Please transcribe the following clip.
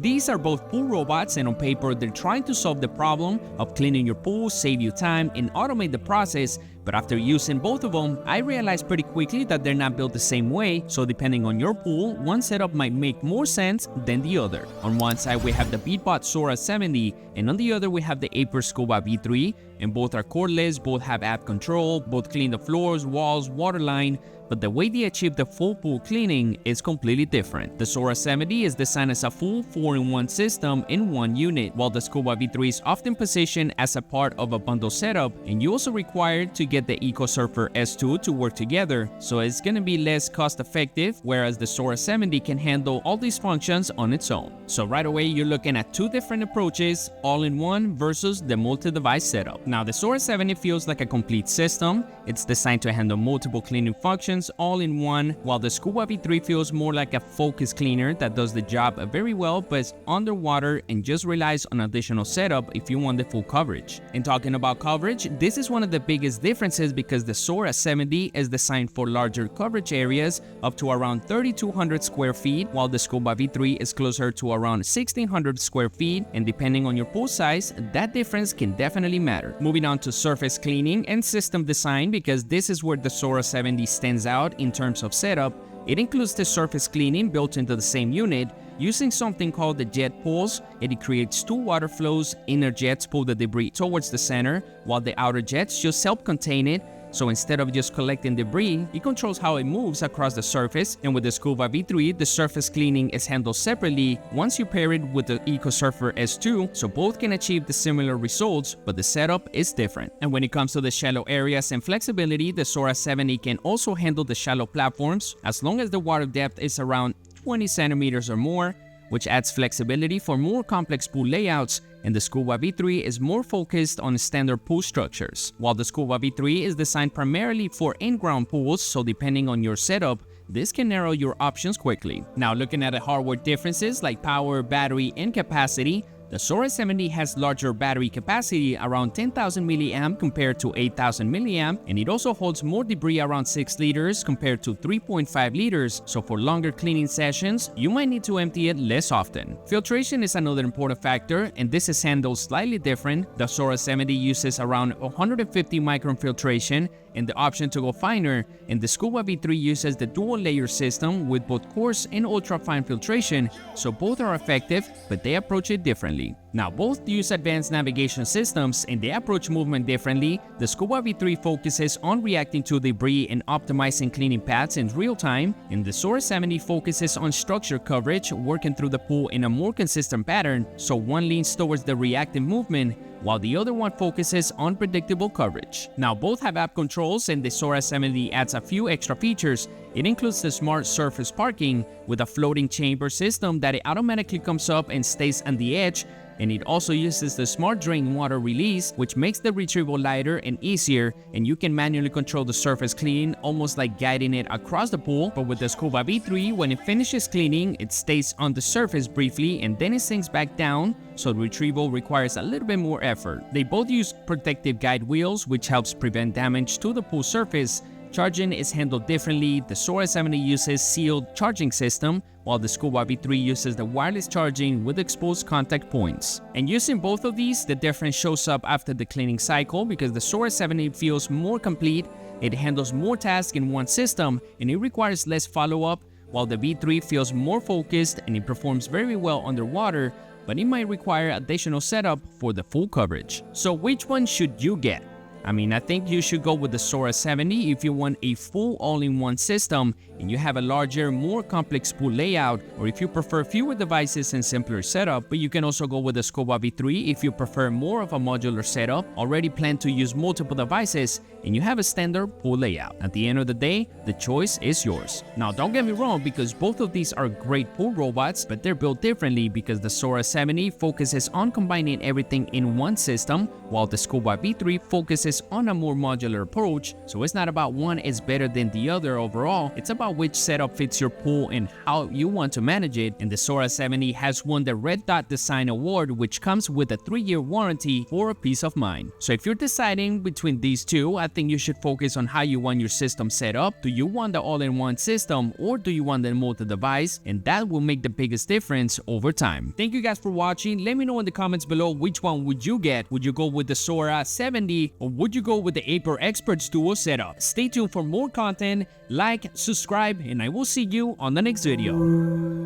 These are both pool robots, and on paper they're trying to solve the problem of cleaning your pool, save you time, and automate the process. But after using both of them, I realized pretty quickly that they're not built the same way, so depending on your pool, one setup might make more sense than the other. On one side we have the Beatbot SORA 70, and on the other we have the Aiper Scuba V3, and both are cordless, both have app control, both clean the floors, walls, waterline, but the way they achieve the full pool cleaning is completely different. The SORA 70 is designed as a full 4-in-1 system in one unit, while the Scuba V3 is often positioned as a part of a bundle setup, and you also required to get the EcoSurfer S2 to work together, so it's gonna be less cost effective, whereas the SORA 70 can handle all these functions on its own. So right away you're looking at two different approaches, all-in-one versus the multi-device setup. Now the SORA 70 feels like a complete system. It's designed to handle multiple cleaning functions all in one, while the Scuba V3 feels more like a focus cleaner that does the job very well but is underwater and just relies on additional setup if you want the full coverage. And talking about coverage, this is one of the biggest differences because the SORA 70 is designed for larger coverage areas up to around 3,200 square feet, while the Scuba V3 is closer to around 1,600 square feet, and depending on your pool size, that difference can definitely matter. Moving on to surface cleaning and system design, because this is where the SORA 70 stands out in terms of setup. It includes the surface cleaning built into the same unit. Using something called the jet pulls, it creates two water flows. Inner jets pull the debris towards the center, while the outer jets just self-contain it. So instead of just collecting debris, it controls how it moves across the surface. And with the Scuba V3, the surface cleaning is handled separately once you pair it with the EcoSurfer S2, so both can achieve the similar results, but the setup is different. And when it comes to the shallow areas and flexibility, the SORA 70 can also handle the shallow platforms as long as the water depth is around 20 centimeters or more, which adds flexibility for more complex pool layouts, and the Scuba V3 is more focused on standard pool structures. While the Scuba V3 is designed primarily for in-ground pools, so depending on your setup, this can narrow your options quickly. Now looking at the hardware differences like power, battery, and capacity, the SORA 70 has larger battery capacity, around 10,000 mAh compared to 8,000 mAh, and it also holds more debris, around 6 liters compared to 3.5 liters, so for longer cleaning sessions, you might need to empty it less often. Filtration is another important factor, and this is handled slightly different. The SORA 70 uses around 150 micron filtration and the option to go finer, and the Scuba V3 uses the dual layer system with both coarse and ultra fine filtration, so both are effective, but they approach it differently. Now both use advanced navigation systems and they approach movement differently. The Scuba V3 focuses on reacting to debris and optimizing cleaning paths in real time, and the SORA 70 focuses on structure coverage, working through the pool in a more consistent pattern, so one leans towards the reactive movement while the other one focuses on predictable coverage. Now both have app controls, and the SORA 70 adds a few extra features. It includes the smart surface parking with a floating chamber system that it automatically comes up and stays on the edge, and it also uses the smart drain water release, which makes the retrieval lighter and easier, and you can manually control the surface cleaning, almost like guiding it across the pool. But with the Scuba V3, when it finishes cleaning, it stays on the surface briefly and then it sinks back down, so retrieval requires a little bit more effort. They both use protective guide wheels, which helps prevent damage to the pool surface. Charging is handled differently. The SORA 70 uses sealed charging system, while the Scuba V3 uses the wireless charging with exposed contact points. And using both of these, the difference shows up after the cleaning cycle because the SORA 70 feels more complete, it handles more tasks in one system, and it requires less follow-up, while the V3 feels more focused and it performs very well underwater, but it might require additional setup for the full coverage. So which one should you get? I mean, I think you should go with the SORA 70 if you want a full all-in-one system and you have a larger, more complex pool layout, or if you prefer fewer devices and simpler setup. But you can also go with the Scuba V3 if you prefer more of a modular setup, already plan to use multiple devices, and you have a standard pool layout. At the end of the day, the choice is yours. Now, don't get me wrong, because both of these are great pool robots, but they're built differently because the SORA 70 focuses on combining everything in one system, while the Scuba V3 focuses focuses on a more modular approach, so it's not about one is better than the other overall, it's about which setup fits your pool and how you want to manage it, and the SORA 70 has won the Red Dot Design Award, which comes with a 3-year warranty for peace of mind. So if you're deciding between these two, I think you should focus on how you want your system set up. Do you want the all-in-one system or do you want the multi-device? And that will make the biggest difference over time. Thank you guys for watching. Let me know in the comments below which one would you get. Would you go with the SORA 70 or would you go with the Aiper Experts Duo setup? Stay tuned for more content, like, subscribe, and I will see you on the next video.